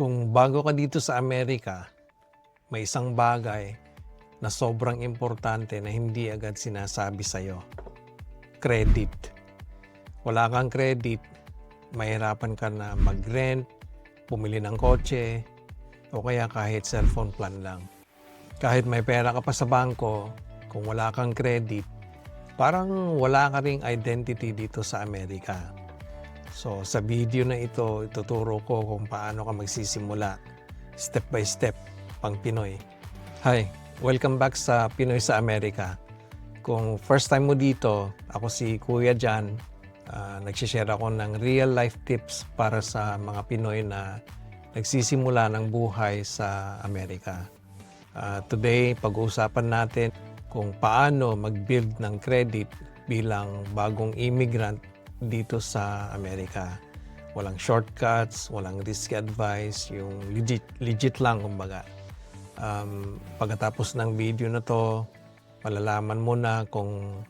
Kung bago ka dito sa Amerika, may isang bagay na sobrang importante na hindi agad sinasabi sa'yo. Credit. Wala kang credit, mahirapan ka na mag-rent, bumili ng kotse, o kaya kahit cellphone plan lang. Kahit may pera ka pa sa bangko, kung wala kang credit, parang wala ka ring identity dito sa Amerika. So sa video na ito, ituturo ko kung paano ka magsisimula step by step pang Pinoy. Hi, welcome back sa Pinoy sa Amerika. Kung first time mo dito, ako si Kuya Jan. Nagsishare ako ng real life tips para sa mga Pinoy na nagsisimula ng buhay sa Amerika. Today, pag-uusapan natin kung paano mag-build ng credit bilang bagong immigrant dito sa Amerika. Walang shortcuts, walang risky advice, yung legit lang kumbaga. Pagkatapos ng video na to, malalaman mo na kung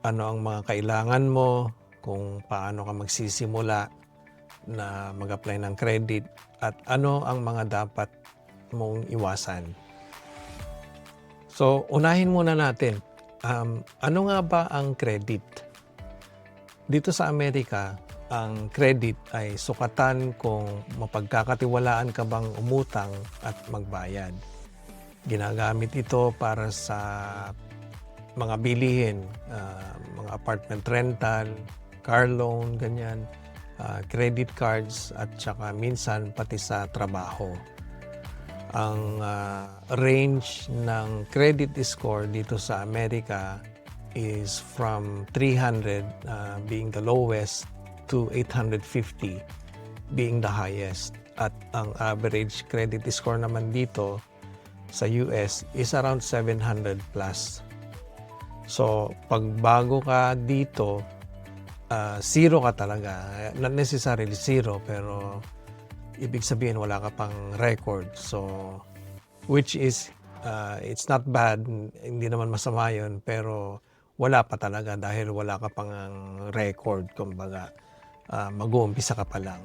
ano ang mga kailangan mo, kung paano ka magsisimula na mag-apply ng credit at ano ang mga dapat mong iwasan. So, unahin muna natin, ano nga ba ang credit? Dito sa Amerika, ang credit ay sukatan kung mapagkakatiwalaan ka bang umutang at magbayad. Ginagamit ito para sa mga bilihin, mga apartment rental, car loan, ganyan, credit cards at saka minsan pati sa trabaho. Ang range ng credit score dito sa Amerika is from 300 being the lowest to 850 being the highest. At ang average credit score naman dito sa US is around 700 plus. So, pag bago ka dito, zero ka talaga. Not necessarily zero, pero ibig sabihin wala ka pang record. So, which is, it's not bad, hindi naman masama yun, pero wala pa talaga dahil wala ka pang record, kumbaga. Mag-uumpisa ka pa lang.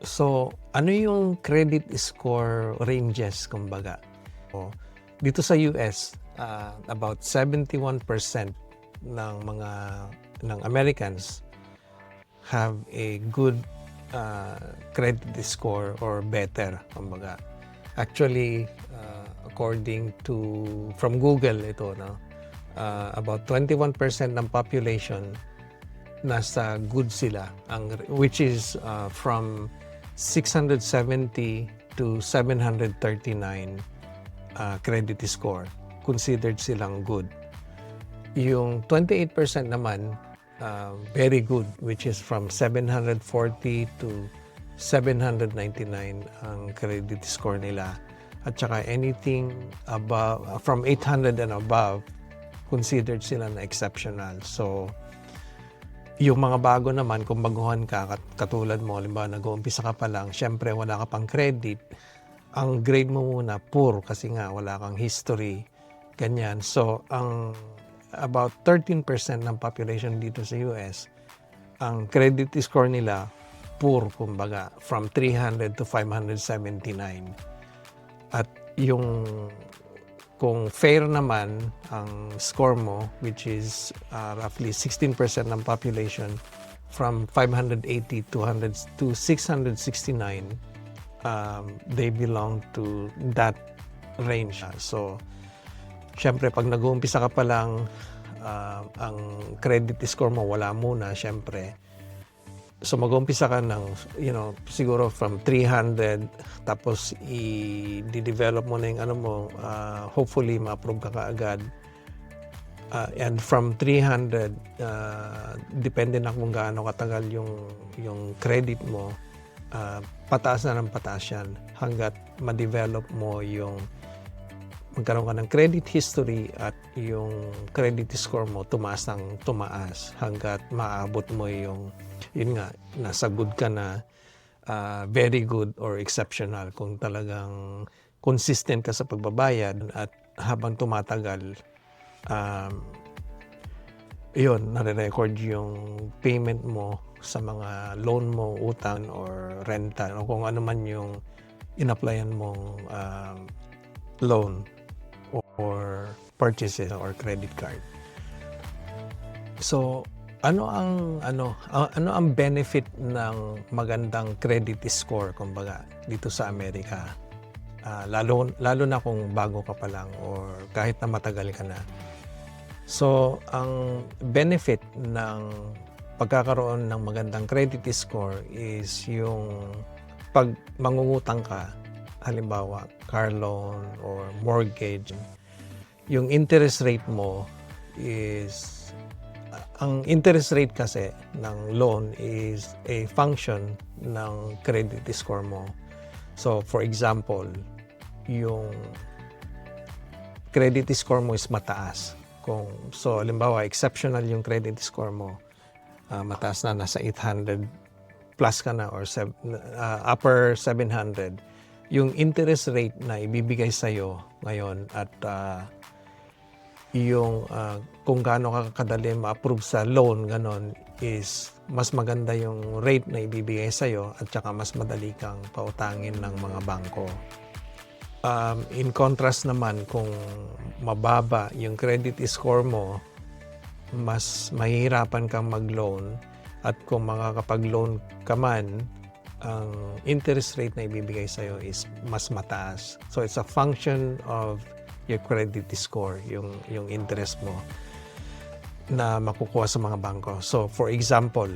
So, ano yung credit score ranges, kumbaga? So, dito sa US, about 71% ng Americans have a good credit score or better, kumbaga. Actually, according to from Google ito, no, about 21% ng population nasa good sila, which is from 670 to 739 credit score, considered silang good. Yung 28% naman, very good, which is from 740 to 799 ang credit score nila. At saka anything above, from 800 and above, considered sila na exceptional. So, yung mga bago naman, kung baguhan ka, katulad mo, halimbawa nag-uumpisa ka pa lang, syempre wala ka pang credit, ang grade mo muna poor kasi nga wala kang history, ganyan. So, ang about 13% ng population dito sa US, ang credit score nila poor, kumbaga, from 300 to 579. At yung kung fair naman ang score mo, which is roughly 16% ng population, from 580 to 669, they belong to that range. So, syempre, pag nag-uumpisa ka pa lang, ang credit score mo wala muna, syempre. So, mag-uumpisa ka ng, siguro from 300, tapos i-develop mo na yung ano mo, hopefully, ma-approve ka kaagad. And from 300, depende na kung gaano katagal yung credit mo, pataas na ng pataas yan hanggat ma-develop mo yung magkaroon ka ng credit history at yung credit score mo tumaas ng tumaas hanggat maabot mo yun nga, nasa good ka na, very good or exceptional kung talagang consistent ka sa pagbabayad at habang tumatagal, nare-record yung payment mo sa mga loan mo, utang or rental o kung ano man yung in-applyan mong loan or purchases or credit card. So, ano ang benefit ng magandang credit score kumbaga dito sa Amerika? Lalo na kung bago ka pa lang or kahit na matagal ka na. So, ang benefit ng pagkakaroon ng magandang credit score is yung pag mangungutang ka, halimbawa car loan or mortgage, yung interest rate mo is ang interest rate kasi ng loan is a function ng credit score mo. So, for example, yung credit score mo is mataas. So, halimbawa, exceptional yung credit score mo, mataas na, nasa 800 plus ka na or upper 700, yung interest rate na ibibigay sa'yo ngayon at yung kung gaano ka kadali ma-approve sa loan, ganon, is mas maganda yung rate na ibibigay sa'yo at saka mas madali kang pautangin ng mga bangko. In contrast naman, kung mababa yung credit score mo, mas mahihirapan kang mag-loan at kung makakapag-loan ka man, ang interest rate na ibibigay sa'yo is mas mataas. So it's a function of your credit score, yung interest mo na makukuha sa mga bangko. So for example,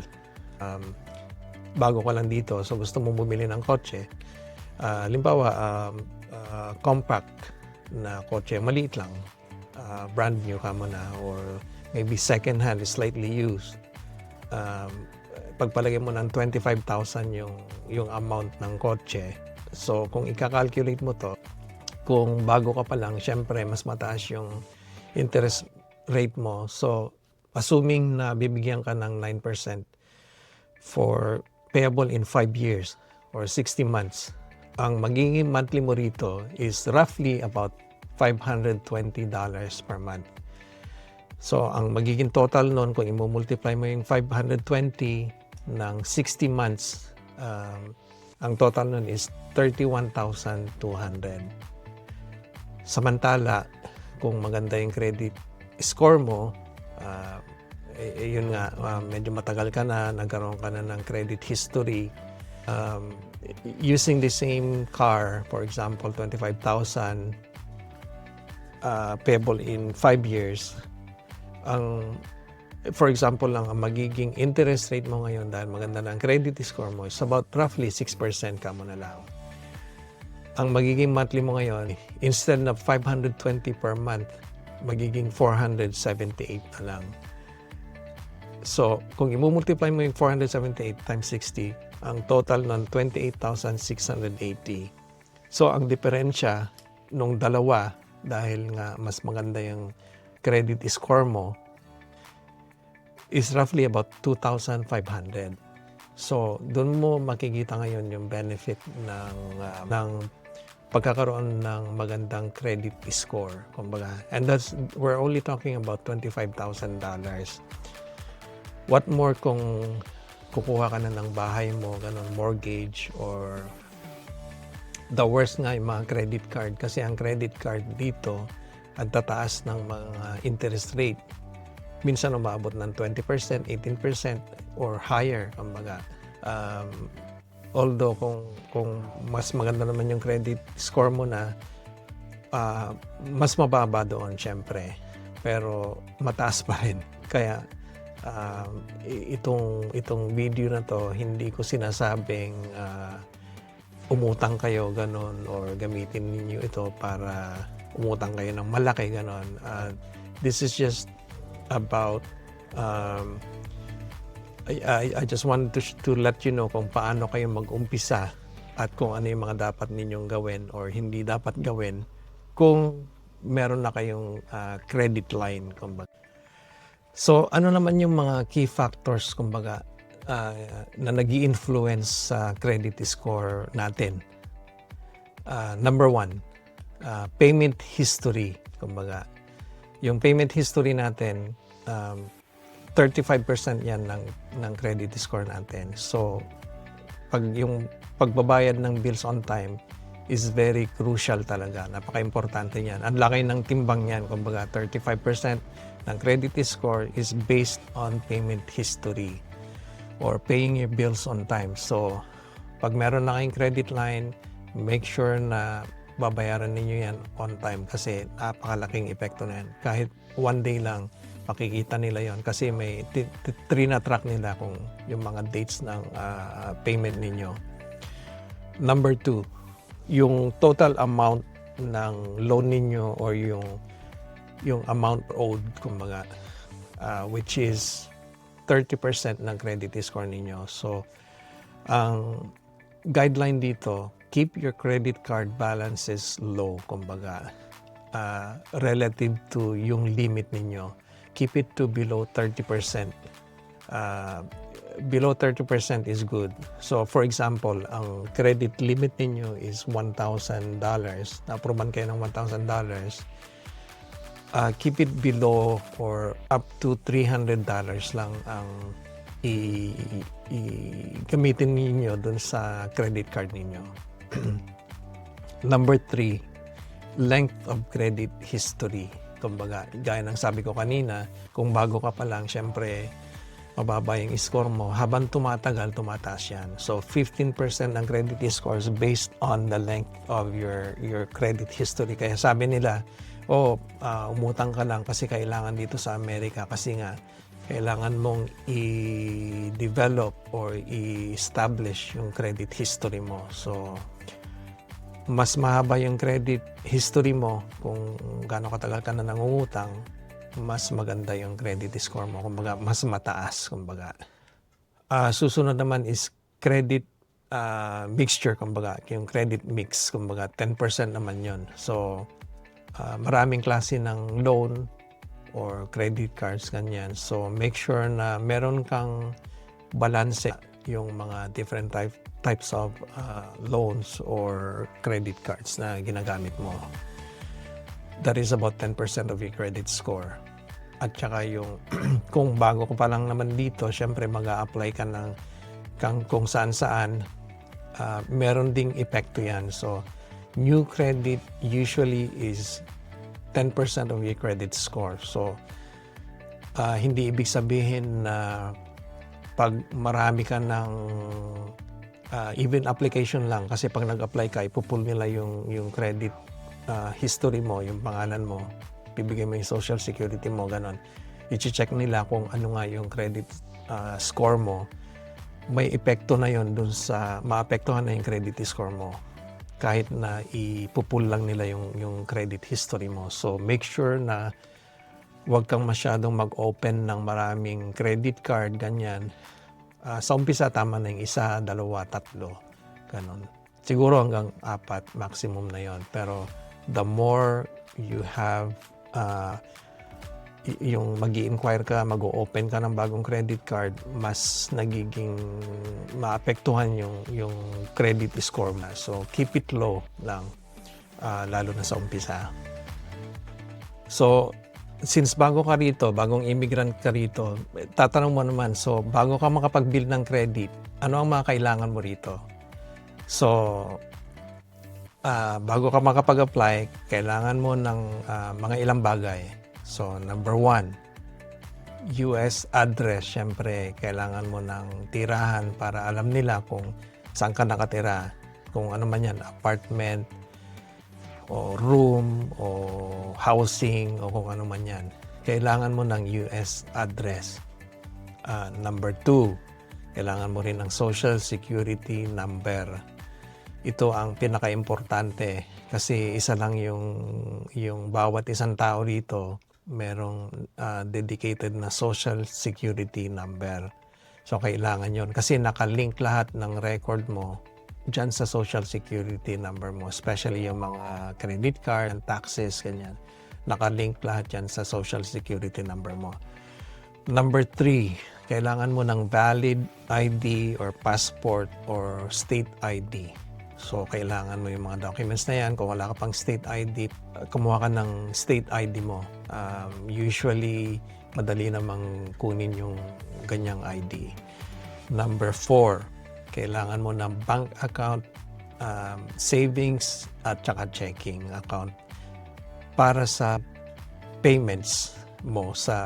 bago ka lang dito, so gusto mong bumili ng kotse, halimbawa compact na kotse, maliit lang, brand new ka mo na or maybe second hand, slightly used, pagpalagay mo ng 25,000 yung amount ng kotse. So kung ika-calculate mo to, kung bago ka pa lang, syempre mas mataas yung interest rate mo. So assuming na bibigyan ka ng 9% for payable in 5 years or 60 months, ang magiging monthly mo rito is roughly about $520 per month. So, ang magiging total nun, kung i-multiply mo yung 520 ng 60 months, ang total nun is 31,200. Samantala, kung maganda yung credit score mo, yun nga, medyo matagal ka na, nagkaroon ka na ng credit history, using the same car, for example, 25,000, payable in 5 years, for example lang, ang magiging interest rate mo ngayon dahil maganda na ang credit score mo is about roughly 6% ka mo na lang. Ang magiging monthly mo ngayon, instead of 520 per month, magiging 478 na lang. So, kung i-multiply mo yung 478 times 60, ang total nun 28,680. So, ang diferensya nung dalawa, dahil nga mas maganda yung credit score mo, is roughly about 2,500. So, doon mo makikita ngayon yung benefit ng pagkakaroon ng magandang credit score, kumbaga. And we're only talking about $25,000. What more kung kukuha ka na ng bahay mo, ganun, mortgage, or the worst nga yung mga credit card, kasi ang credit card dito, ang tataas ng mga interest rate. Minsan umabot ng 20%, 18%, or higher, kumbaga. Although kung mas maganda naman yung credit score mo na, mas mababa doon syempre, pero mataas pa rin. Kaya itong video na to, hindi ko sinasabing umutang kayo ganon or gamitin niyo ito para umutang kayo ng malaki ganon. This is just about I just wanted to let you know kung paano kayo mag-umpisa at kung ano yung mga dapat ninyong gawin or hindi dapat gawin kung meron na kayong credit line, kumbaga. So, ano naman yung mga key factors, kumbaga, na nag-i-influence sa credit score natin? Number one, payment history, kumbaga. Yung payment history natin, 35% yan ng credit score natin. So, yung pagbabayad ng bills on time is very crucial talaga. Napaka-importante niyan. Ang laki ng timbang niyan. Kumbaga, 35% ng credit score is based on payment history or paying your bills on time. So, pag meron na kayong credit line, make sure na babayaran ninyo yan on time kasi napakalaking epekto na yan. Kahit one day lang, makikita nila yon kasi may trina-track nila kung yung mga dates ng payment ninyo. Number 2, yung total amount ng loan ninyo or yung amount owed, kumbaga, which is 30% ng credit score ninyo. So, ang guideline dito, keep your credit card balances low, kumbaga, relative to yung limit ninyo. Keep it to below 30%. Below 30% is good. So, for example, ang credit limit ninyo is $1,000. Na-approvean kayo ng $1,000. Keep it below or up to $300 lang ang gamitin ninyo dun sa credit card ninyo. Number 3, length of credit history. Kumbaga, gaya ng sabi ko kanina, kung bago ka pa lang, syempre, mababa yung score mo. Habang tumatagal, tumataas yan. So, 15% ng credit score is based on the length of your credit history. Kaya sabi nila, umutang ka lang kasi kailangan dito sa Amerika kasi nga, kailangan mong i-develop or i-establish yung credit history mo. So, mas mahaba yung credit history mo kung gaano katagal ka na nangungutang, mas maganda yung credit score mo. Kumbaga, mas mataas. Kumbaga. Susunod naman is credit mixture. Kumbaga, yung credit mix. Kumbaga, 10% naman yon. So, maraming klase ng loan or credit cards, ganyan. So, make sure na meron kang balance yung mga different types of loans or credit cards na ginagamit mo. That is about 10% of your credit score. At saka yung kung bago ko pa lang naman dito, syempre mag-a-apply ka ng kung saan-saan, meron ding epekto yan. So, new credit usually is 10% of your credit score. So, hindi ibig sabihin na pag marami ka ng even application lang, kasi pag nag-apply ka, ipupull nila yung credit history mo, yung pangalan mo, bibigay mo yung social security mo, ganon. I-check nila kung ano nga yung credit score mo. May epekto na yon dun sa, maapektuhan na yung credit score mo kahit na ipupull lang nila yung credit history mo. So, make sure na huwag kang masyadong mag-open ng maraming credit card, ganyan. Sa umpisa, tama na yung 1, 2, 3, ganon. Siguro hanggang 4, maximum na yon. Pero the more you have, yung mag-i-inquire ka, mag-o-open ka ng bagong credit card, mas nagiging maapektuhan yung credit score na. So, keep it low lang, lalo na sa umpisa. So, since bago ka rito, bagong immigrant ka rito, tatanong mo naman, so bago ka makapag-build ng credit, ano ang mga kailangan mo rito? So, bago ka makapag-apply, kailangan mo ng mga ilang bagay. So, number 1, US address. Siyempre, kailangan mo ng tirahan para alam nila kung saan ka nakatira. Kung ano man yan, apartment, o room, o housing, o kung ano man yan. Kailangan mo ng US address. Number 2, kailangan mo rin ng social security number. Ito ang pinaka-importante kasi isa lang yung bawat isang tao rito merong dedicated na social security number. So, kailangan yon kasi nakalink lahat ng record mo dyan sa social security number mo, especially yung mga credit card and taxes, ganyan. Nakalink lahat yan sa social security number mo. Number 3, kailangan mo ng valid ID or passport or state ID. So, kailangan mo yung mga documents na yan. Kung wala ka pang state ID, kumuha ka ng state ID mo. Usually, madali namang kunin yung ganyang ID. Number 4, kailangan mo ng bank account, savings at saka checking account para sa payments mo sa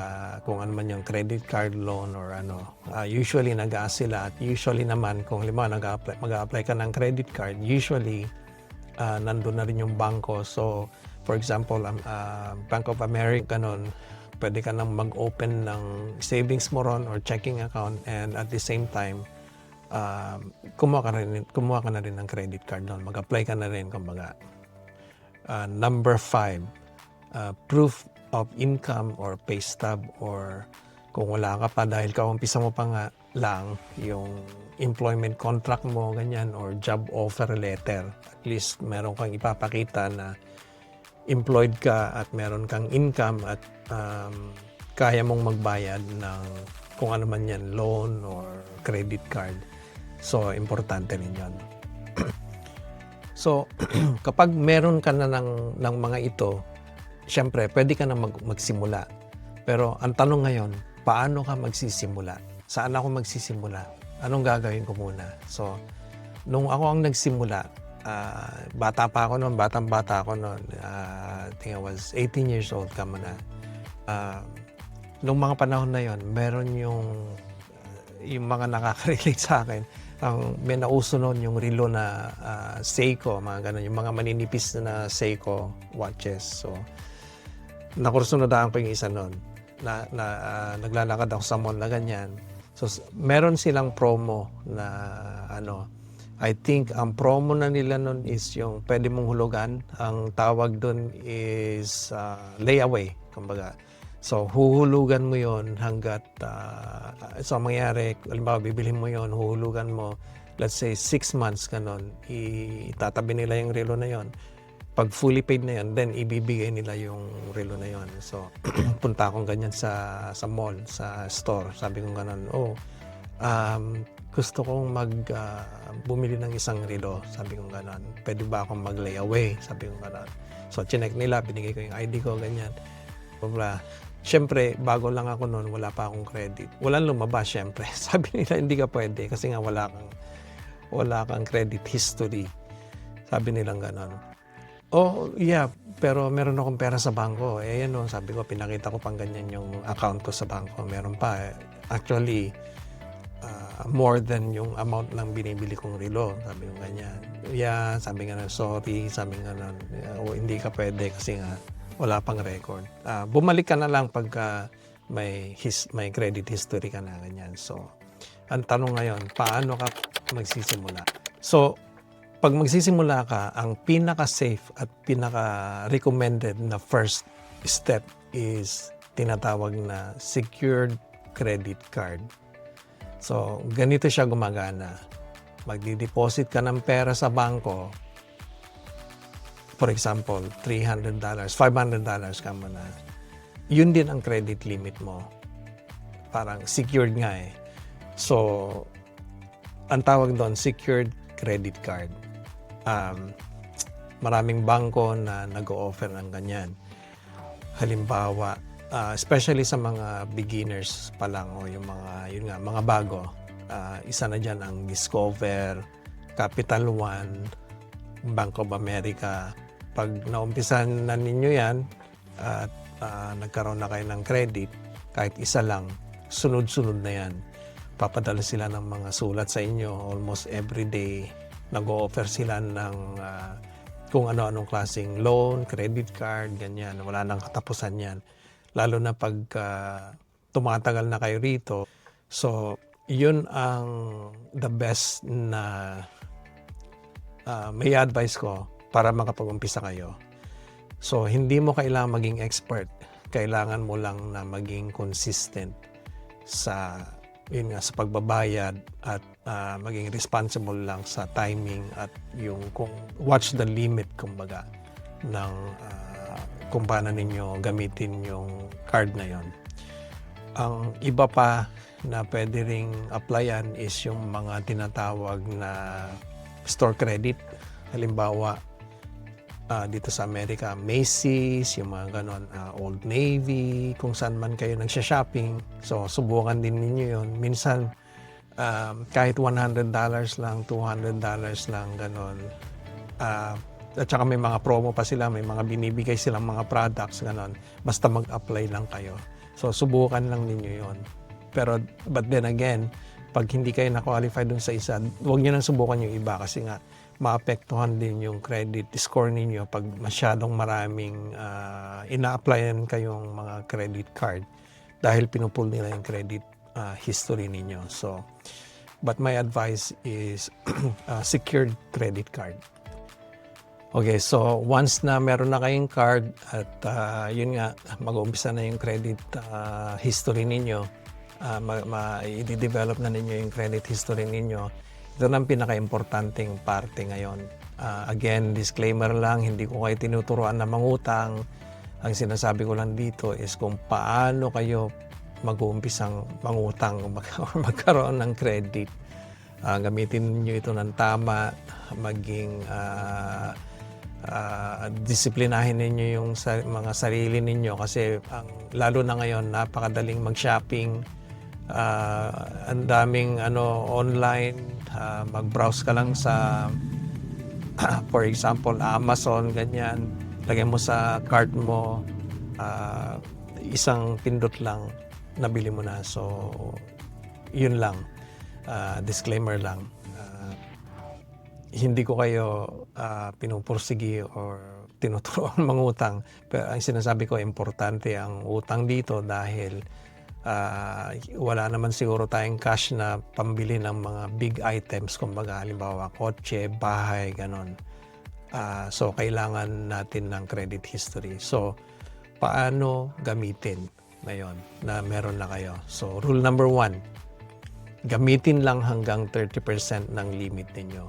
kung ano man yung credit card, loan or ano. Usually nag-a-ask sila at usually naman kung halimbawa mag-a-apply ka ng credit card, usually nandun na rin yung bangko. So for example, Bank of America nun, pwede ka nang mag-open ng savings mo ron or checking account, and at the same time kumuha ka na rin ng credit card nun. Mag-apply ka na rin kumbaga. Number 5, proof of income or pay stub, or kung wala ka pa dahil kaumpisa mo pa nga lang yung employment contract mo, ganyan, or job offer letter. At least meron kang ipapakita na employed ka at meron kang income at kaya mong magbayad ng kung ano man yan, loan or credit card. So, importante rin yun. So, kapag meron ka na ng mga ito, siyempre, pwede ka na magsimula. Pero ang tanong ngayon, paano ka magsisimula? Saan ako magsisimula? Anong gagawin ko muna? So, nung ako ang nagsimula, batang-bata ako noon. I think I was 18 years old ka muna. Nung mga panahon na yon, meron yung mga nakaka-relate sa akin. May nauso noon yung relo na Seiko, mga ganun, yung mga maninipis na Seiko watches. So, nakursunodaan ko yung isa noon. Naglalakad ako sa mall na ganyan. So, meron silang promo na I think ang promo na nila noon is yung pwede mong hulugan. Ang tawag doon is layaway, kumbaga. So, huhulugan mo yon hanggat, so mangyari, halimbawa, bibilhin mo yon, huhulugan mo, let's say 6 months ka nun, itatabi nila yung relo na yon. Pag fully paid na yon, then ibibigay nila yung relo na yon. So, punta akong ganyan sa mall, sa store. Sabi ko ganun, gusto kong bumili ng isang relo. Sabi ko ganun, pwede ba akong mag-layaway? Sabi ko ganun. So, chinek nila, binigay ko yung ID ko, ganyan. Siyempre, bago lang ako noon, wala pa akong credit. Walang lumabas, siyempre. Sabi nila, hindi ka pwede kasi nga wala kang credit history. Sabi nilang gano'n. Oh, yeah, pero meron akong pera sa bangko. Yan o, sabi ko, pinakita ko pang ganyan yung account ko sa bangko. Meron pa. Actually, more than yung amount ng binibili kong relo. Sabi ko ganyan. Yeah, sabi nga sorry. Sabi nga hindi ka pwede kasi nga wala pang record. Bumalik ka na lang pagka may credit history ka na, ganyan. So, ang tanong ngayon, paano ka magsisimula? So, pag magsisimula ka, ang pinaka-safe at pinaka-recommended na first step is tinatawag na secured credit card. So, ganito siya gumagana. Magdi-deposit ka ng pera sa bangko. For example, $300, $500 ka muna. Yun din ang credit limit mo. Parang secured nga eh. So, ang tawag doon, secured credit card. Maraming bangko na nag-o-offer ng ganyan. Halimbawa, especially sa mga beginners pa lang o yung mga bago. Isa na dyan ang Discover, Capital One, Bank of America. Pag naumpisan na ninyo yan at nagkaroon na kayo ng credit, kahit isa lang, sunod-sunod na yan. Papadala sila ng mga sulat sa inyo almost every day. Nag-o-offer sila ng kung ano-anong klaseng loan, credit card, ganyan. Wala nang katapusan yan. Lalo na pag tumatagal na kayo rito. So, yun ang the best na may advice ko para makapag-umpisa kayo. So, hindi mo kailangan maging expert. Kailangan mo lang na maging consistent sa pagbabayad at maging responsible lang sa timing at yung watch the limit, kumbaga, ng kung paano ninyo gamitin yung card na yon. Ang iba pa na pwede ring applyan is yung mga tinatawag na store credit. Halimbawa, dito sa Amerika, Macy's, yung mga ganon, Old Navy, kung saan man kayo nagsha-shopping. So, subukan din ninyo yun. Minsan, kahit $100 lang, $200 lang, ganon. At saka may mga promo pa sila, may mga binibigay silang mga products, ganon. Basta mag-apply lang kayo. So, subukan lang ninyo yon. Pero, but then again, pag hindi kayo na-qualify dun sa isa, huwag nyo nang subukan yung iba kasi nga, maapektuhan din yung credit score ninyo pag masyadong maraming ina-applyan kayong mga credit card dahil pinupull nila yung credit history ninyo. So, but my advice is secured credit card. Okay, so once na meron na kayong card at yun nga, mag-uumpisa na yung credit history ninyo, i-develop na ninyo yung credit history ninyo, ito na ang pinaka-importanting parte ngayon. Again, disclaimer lang, hindi ko kayo tinuturuan na mangutang. Ang sinasabi ko lang dito is kung paano kayo mag-uumpisang mangutang o magkaroon ng credit. Gamitin niyo ito ng tama, maging disiplinahin ninyo yung mga sarili ninyo kasi lalo na ngayon napakadaling mag-shopping. Ang daming online, mag-browse ka lang sa for example Amazon, ganyan, lagay mo sa cart mo, isang pindot lang nabili mo na. So yun lang, disclaimer lang, hindi ko kayo pinupursigi or tinuturuan mangutang, pero ang sinasabi ko, importante ang utang dito dahil wala naman siguro tayong cash na pambili ng mga big items, kumbaga halimbawa kotse, bahay, ganon. So kailangan natin ng credit history. So paano gamitin ngayon na meron na kayo? So rule number 1, gamitin lang hanggang 30% ng limit ninyo.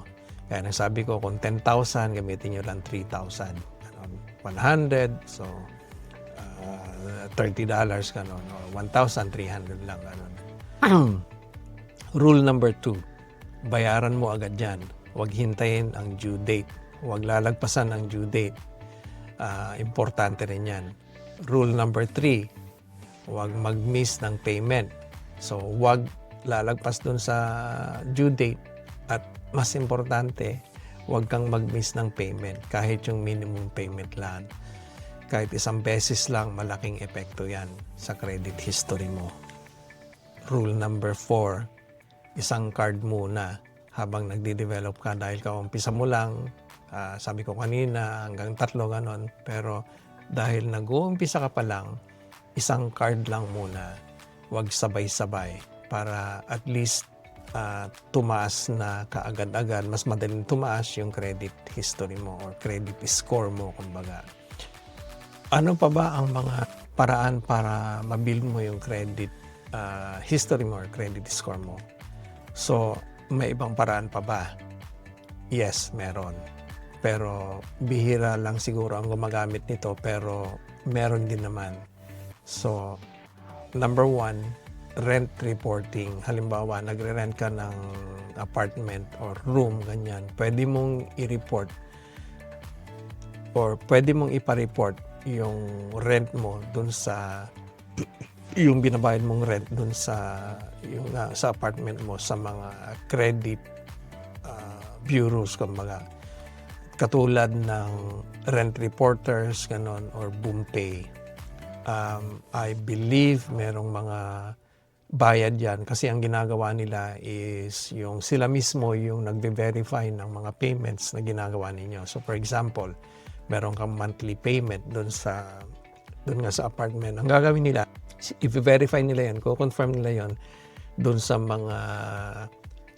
Kaya nasabi ko, kung 10,000, gamitin nyo lang 3,000. 100, so $30 ganon, or 1,300 lang ganon. Rule number 2, bayaran mo agad yan. Huwag hintayin ang due date. Huwag lalagpasan ang due date. Importante rin yan. Rule number 3, huwag mag-miss ng payment. So, huwag lalagpas dun sa due date. At mas importante, huwag kang mag-miss ng payment kahit yung minimum payment lang. Kahit isang beses lang, malaking epekto yan sa credit history mo. Rule number 4, isang card muna habang nagde-develop ka dahil kaumpisa mo lang. Sabi ko kanina, hanggang 3 ganon. Pero dahil nag-uumpisa ka pa lang, isang card lang muna. Huwag sabay-sabay para at least tumaas na kaagad-agad. Mas madaling tumaas yung credit history mo or credit score mo, kumbaga. Ano pa ba ang mga paraan para mabuild mo yung credit history mo or credit score mo? So, may ibang paraan pa ba? Yes, meron. Pero bihira lang siguro ang gumagamit nito, pero meron din naman. So, number 1, rent reporting. Halimbawa, nagre-rent ka ng apartment or room, ganyan. Pwede mong i-report or pwede mong ipa-report yung rent mo dun sa yung binabayad mong rent dun sa yung sa apartment mo sa mga credit bureaus, kumbaga katulad ng Rent Reporters ganon or BoomPay. I believe merong mga bayad yan kasi ang ginagawa nila is yung sila mismo yung nagbe-verify ng mga payments na ginagawa ninyo. So for example, meron kang monthly payment doon nga sa apartment. Ang gagawin nila, i-verify nila yan, confirm nila yon doon sa mga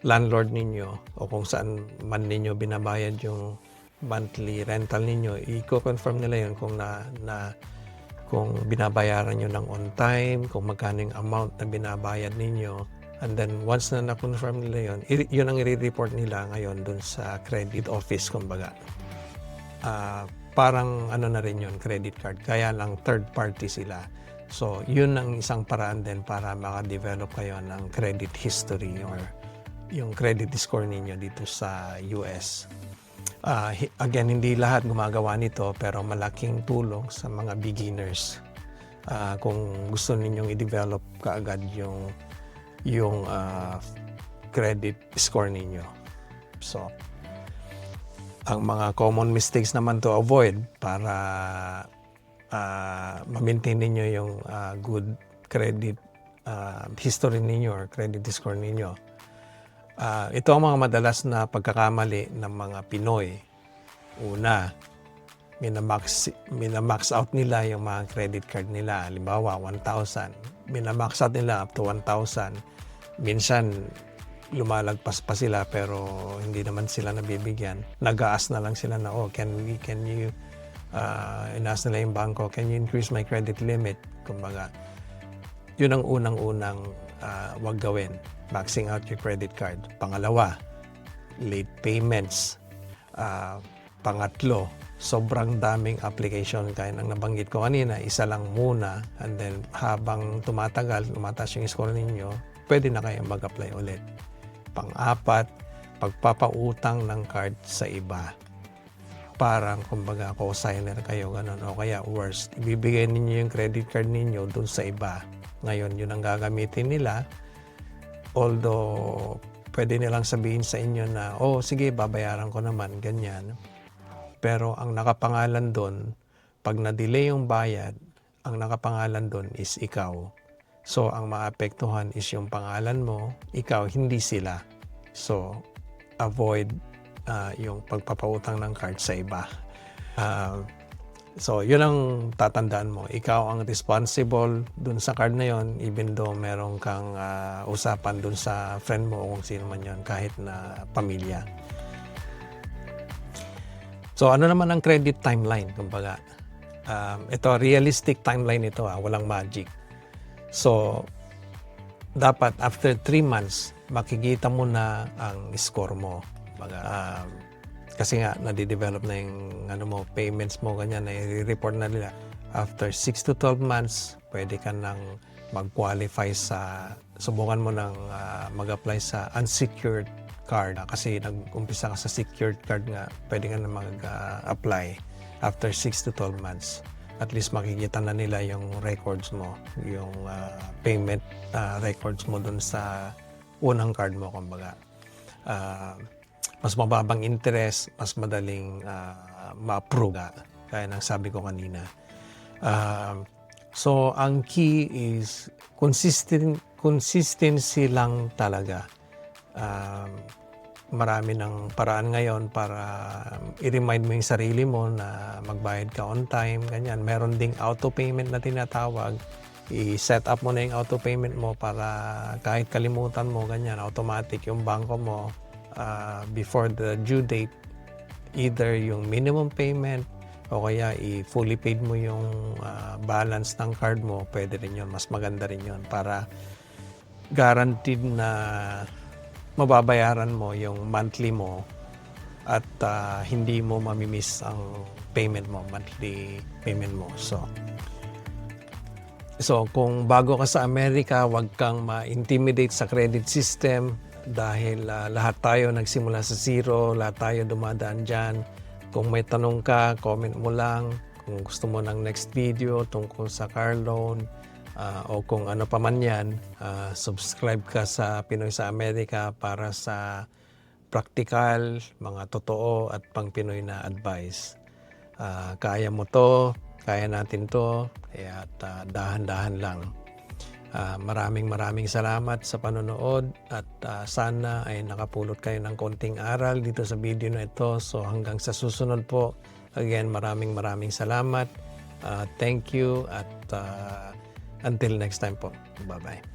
landlord ninyo o kung saan man ninyo binabayad yung monthly rental ninyo. I-confirm nila yon kung binabayaran nyo ng on time, kung magkano yung amount na binabayad ninyo. And then once na na-confirm nila yun ang i-report nila ngayon doon sa credit office, kumbaga. Parang na rin yun, credit card. Kaya lang third party sila. So, yun ang isang paraan din para maka-develop kayo ng credit history or yung credit score ninyo dito sa US. Again, hindi lahat gumagawa nito pero malaking tulong sa mga beginners. Kung gusto ninyong i-develop kaagad yung credit score ninyo. So, ang mga common mistakes naman to avoid para ma-maintain ninyo yung good credit history ninyo or credit score ninyo. Ito ang mga madalas na pagkakamali ng mga Pinoy. Una, minamax out nila yung mga credit card nila. Halimbawa, 1,000. Minamax out nila up to 1,000. Minsan, lumalagpas pa sila pero hindi naman sila nabibigyan. Nag-aas na lang sila na, can you, inaas nila yung bangko, can you increase my credit limit? Kumbaga, yun ang unang-unang wag gawin. Maxing out your credit card. Pangalawa, late payments. Pangatlo, sobrang daming application. Kaya nang nabanggit ko kanina, isa lang muna. And then, habang tumatagal, tumataas yung score ninyo, pwede na kayong mag-apply ulit. Pang-apat, pagpapautang ng card sa iba. Parang, kumbaga, co-signer kayo, ganun. O kaya, worst, ibibigay ninyo yung credit card ninyo dun sa iba. Ngayon, yun ang gagamitin nila. Although, pwede nilang sabihin sa inyo na, sige, babayaran ko naman, ganyan. Pero ang nakapangalan doon, pag na-delay yung bayad, ang nakapangalan doon is ikaw. So, ang maapektuhan is yung pangalan mo, ikaw, hindi sila. So, avoid yung pagpapautang ng card sa iba. So, yun ang tatandaan mo. Ikaw ang responsible dun sa card na yon, even though meron kang usapan dun sa friend mo o kung sino man yun, kahit na pamilya. So, ano naman ang credit timeline? Kumbaga, ito, realistic timeline ito, walang magic. So, dapat after 3 months, makikita mo na ang score mo. Kumbaga, kasi nga, nadidevelop na yung payments mo, ganyan, na-report na nila. After 6 to 12 months, pwede ka nang mag-qualify subukan mo nang mag-apply sa unsecured card. Kasi nag-umpisa ka sa secured card nga, pwede ka na mag-apply after 6 to 12 months. At least makikita na nila yung records mo, yung payment records mo dun sa unang card mo, kumbaga. Mas mababang interest, mas madaling ma-approve, kaya nang sabi ko kanina. So, ang key is consistency lang talaga. Marami ng paraan ngayon para i-remind mo yung sarili mo na magbayad ka on time, ganyan. Meron ding auto payment na tinatawag. I-set up mo na yung auto payment mo para kahit kalimutan mo, ganyan, automatic yung bangko mo. Before the due date, either yung minimum payment o kaya i-fully paid mo yung balance ng card mo, pwede rin yun. Mas maganda rin yun para guaranteed na mababayaran mo yung monthly mo at hindi mo mamimiss ang payment mo, monthly payment mo. So kung bago ka sa Amerika, huwag kang ma-intimidate sa credit system. Dahil lahat tayo nagsimula sa zero, lahat tayo dumadaan dyan. Kung may tanong ka, comment mo lang. Kung gusto mo ng next video tungkol sa car loan o kung ano pa man yan, subscribe ka sa Pinoy sa Amerika para sa practical, mga totoo at pang Pinoy na advice. Kaya mo to, kaya natin to, kaya dahan-dahan lang. Maraming salamat sa panonood at sana ay nakapulot kayo ng konting aral dito sa video na ito. So hanggang sa susunod po, again, maraming salamat. Thank you at until next time po. Bye-bye.